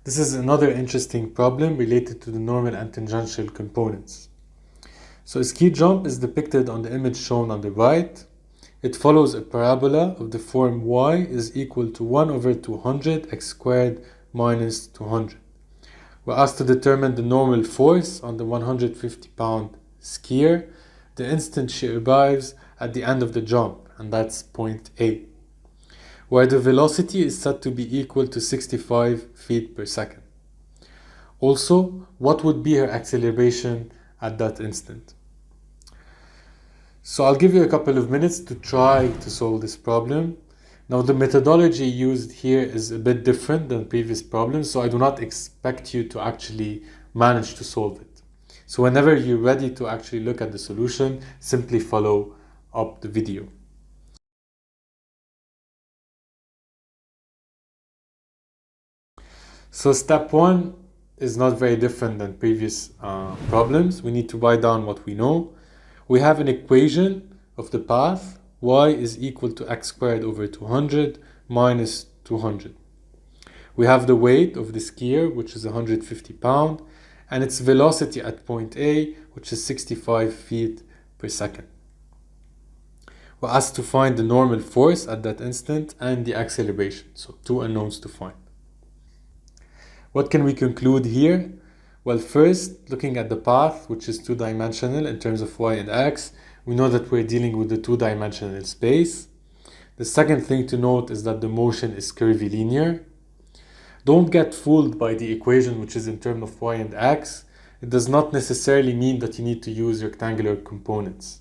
This is another interesting problem related to the normal and tangential components. So a ski jump is depicted on the image shown on the right. It follows a parabola of the form y is equal to 1 over 200 x squared minus 200. We're asked to determine the normal force on the 150-pound skier the instant she arrives at the end of the jump, and that's point A, where the velocity is said to be equal to 65 feet per second. Also, what would be her acceleration at that instant? So I'll give you a couple of minutes to try to solve this problem. Now the methodology used here is a bit different than previous problems, so I do not expect you to actually manage to solve it. So whenever you're ready to actually look at the solution, simply follow up the video. So step 1 is not very different than previous problems. We need to write down what we know. We have an equation of the path. Y is equal to x squared over 200 minus 200. We have the weight of the skier, which is 150 pounds, and its velocity at point A, which is 65 feet per second. We're asked to find the normal force at that instant and the acceleration, so two unknowns to find. What can we conclude here? Well, first, looking at the path, which is two-dimensional in terms of y and x, we know that we're dealing with a two-dimensional space. The second thing to note is that the motion is curvilinear. Don't get fooled by the equation, which is in terms of y and x. It does not necessarily mean that you need to use rectangular components.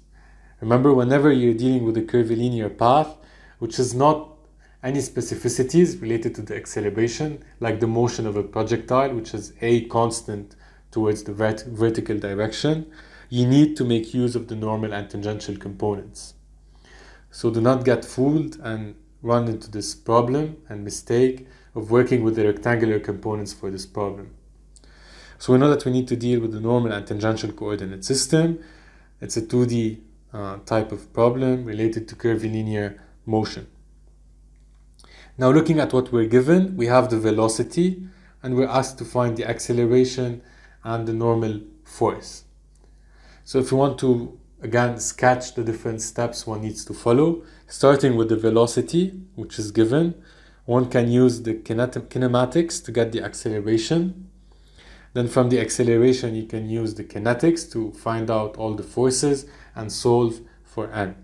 Remember, whenever you're dealing with a curvilinear path, which is not any specificities related to the acceleration, like the motion of a projectile, which is a constant towards the vertical direction, you need to make use of the normal and tangential components. So do not get fooled and run into this problem and mistake of working with the rectangular components for this problem. So we know that we need to deal with the normal and tangential coordinate system. It's a 2D type of problem related to curvilinear motion. Now looking at what we're given, we have the velocity and we're asked to find the acceleration and the normal force. So if you want to, again, sketch the different steps one needs to follow, starting with the velocity, which is given, one can use the kinematics to get the acceleration. Then from the acceleration, you can use the kinetics to find out all the forces and solve for n.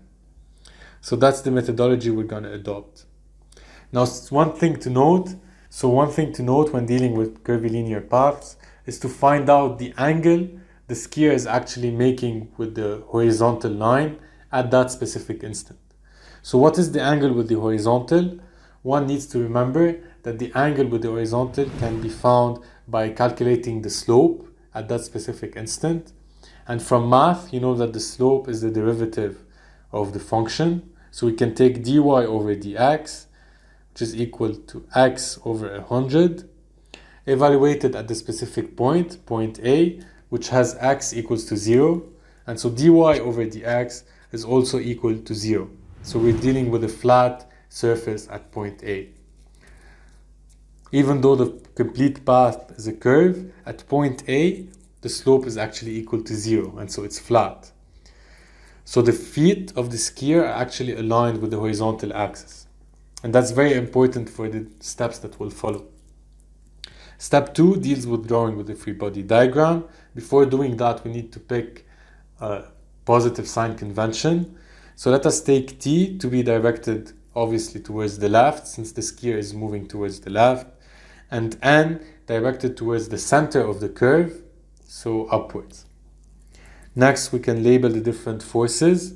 So that's the methodology we're going to adopt. Now, one thing to note when dealing with curvilinear paths is to find out the angle the skier is actually making with the horizontal line at that specific instant. So what is the angle with the horizontal? One needs to remember that the angle with the horizontal can be found by calculating the slope at that specific instant. And from math, you know that the slope is the derivative of the function. So we can take dy over dx, which is equal to x over 100, evaluated at the specific point, point A, which has x equals to 0. And so dy over dx is also equal to 0. So we're dealing with a flat surface at point A. Even though the complete path is a curve, at point A, the slope is actually equal to 0, and so it's flat. So the feet of the skier are actually aligned with the horizontal axis. And that's very important for the steps that will follow. Step 2 deals with drawing with the free body diagram. Before doing that, we need to pick a positive sign convention. So let us take T to be directed obviously towards the left, since the skier is moving towards the left, and N directed towards the center of the curve, so upwards. Next, we can label the different forces.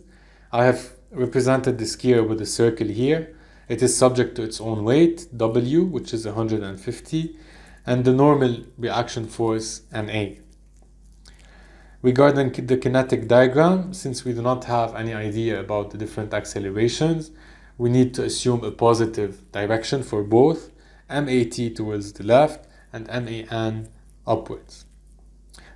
I have represented the skier with a circle here. It is subject to its own weight, W, which is 150, and the normal reaction force, NA. Regarding the kinetic diagram, since we do not have any idea about the different accelerations, we need to assume a positive direction for both, MAT towards the left and MAN upwards.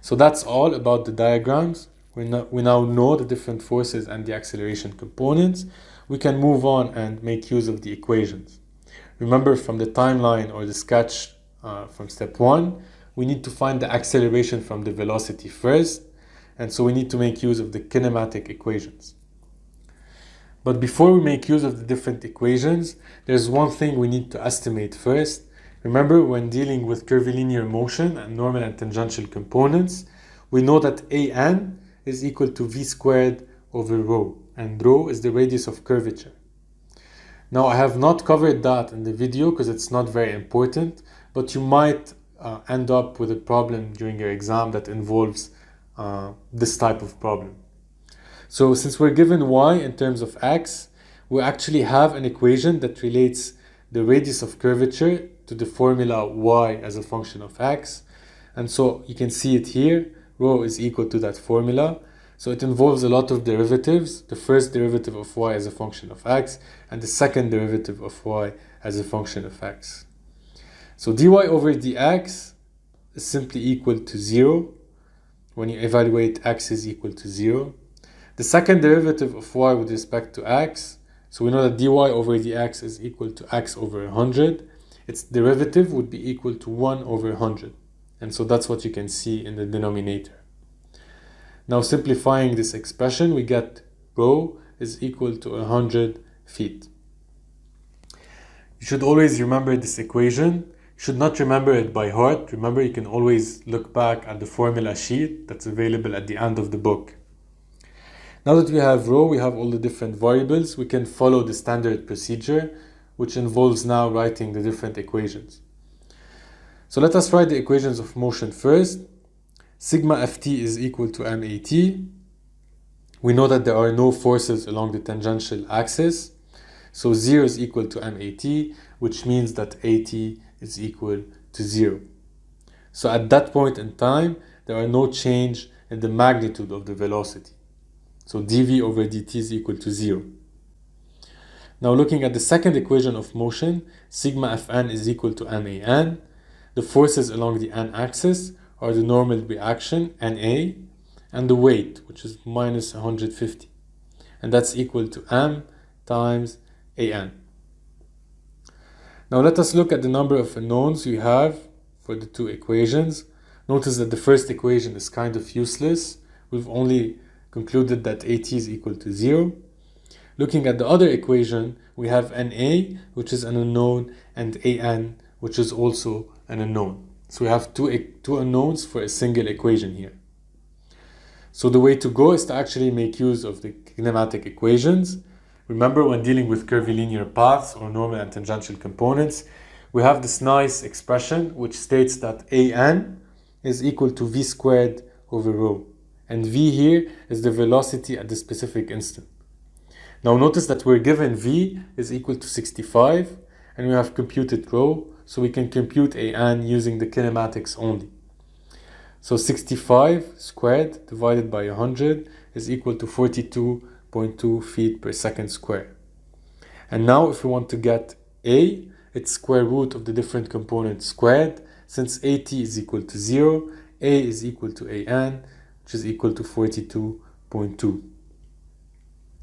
So that's all about the diagrams. We now know the different forces and the acceleration components. We can move on and make use of the equations. Remember, from the timeline or the sketch from step 1, we need to find the acceleration from the velocity first, and so we need to make use of the kinematic equations. But before we make use of the different equations, there's one thing we need to estimate first. Remember, when dealing with curvilinear motion and normal and tangential components, we know that an is equal to v squared over rho, and rho is the radius of curvature. Now, I have not covered that in the video because it's not very important, but you might end up with a problem during your exam that involves this type of problem. So since we're given y in terms of x, we actually have an equation that relates the radius of curvature to the formula y as a function of x. And so you can see it here, rho is equal to that formula. So it involves a lot of derivatives, the first derivative of y as a function of x, and the second derivative of y as a function of x. So dy over dx is simply equal to 0 when you evaluate x is equal to 0. The second derivative of y with respect to x, so we know that dy over dx is equal to x over 100. Its derivative would be equal to 1 over 100. And so that's what you can see in the denominator. Now simplifying this expression, we get rho is equal to 100 feet. You should always remember this equation. You should not remember it by heart. Remember, you can always look back at the formula sheet that's available at the end of the book. Now that we have rho, we have all the different variables, we can follow the standard procedure, which involves now writing the different equations. So let us write the equations of motion first. Sigma ft is equal to mat. We know that there are no forces along the tangential axis. So 0 is equal to mat, which means that at is equal to 0. So at that point in time, there are no change in the magnitude of the velocity. So dv over dt is equal to 0. Now looking at the second equation of motion, sigma fn is equal to man. The forces along the n-axis are the normal reaction, Na, and the weight, which is minus 150. And that's equal to m times an. Now let us look at the number of unknowns we have for the two equations. Notice that the first equation is kind of useless. We've only concluded that at is equal to 0. Looking at the other equation, we have Na, which is an unknown, and An, which is also an unknown. So we have two unknowns for a single equation here. So the way to go is to actually make use of the kinematic equations. Remember, when dealing with curvilinear paths or normal and tangential components, we have this nice expression which states that An is equal to v squared over rho. And v here is the velocity at the specific instant. Now notice that we're given v is equal to 65, and we have computed rho, so we can compute an using the kinematics only. So 65 squared divided by 100 is equal to 42.2 feet per second square. And now if we want to get a, it's square root of the different components squared. Since at is equal to 0, a is equal to an, which is equal to 42.2.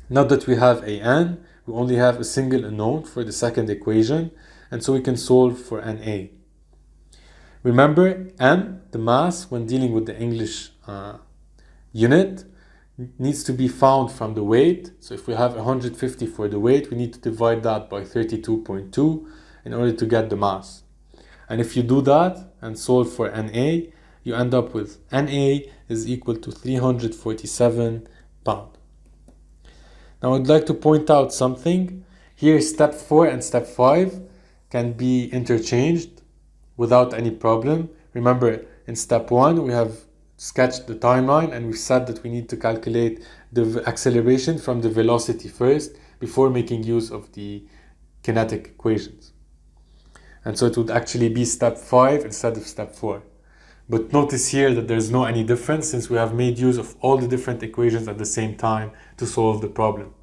Now that we have an, we only have a single unknown for the second equation, and so we can solve for Na. Remember, m, the mass, when dealing with the English unit, needs to be found from the weight. So if we have 150 for the weight, we need to divide that by 32.2 in order to get the mass. And if you do that and solve for Na, you end up with Na is equal to 347 pounds. Now I'd like to point out something. Here step 4 and step 5 can be interchanged without any problem. Remember, in step 1 we have sketched the timeline and we've said that we need to calculate the acceleration from the velocity first before making use of the kinetic equations. And so it would actually be step 5 instead of step 4. But notice here that there's no any difference since we have made use of all the different equations at the same time to solve the problem.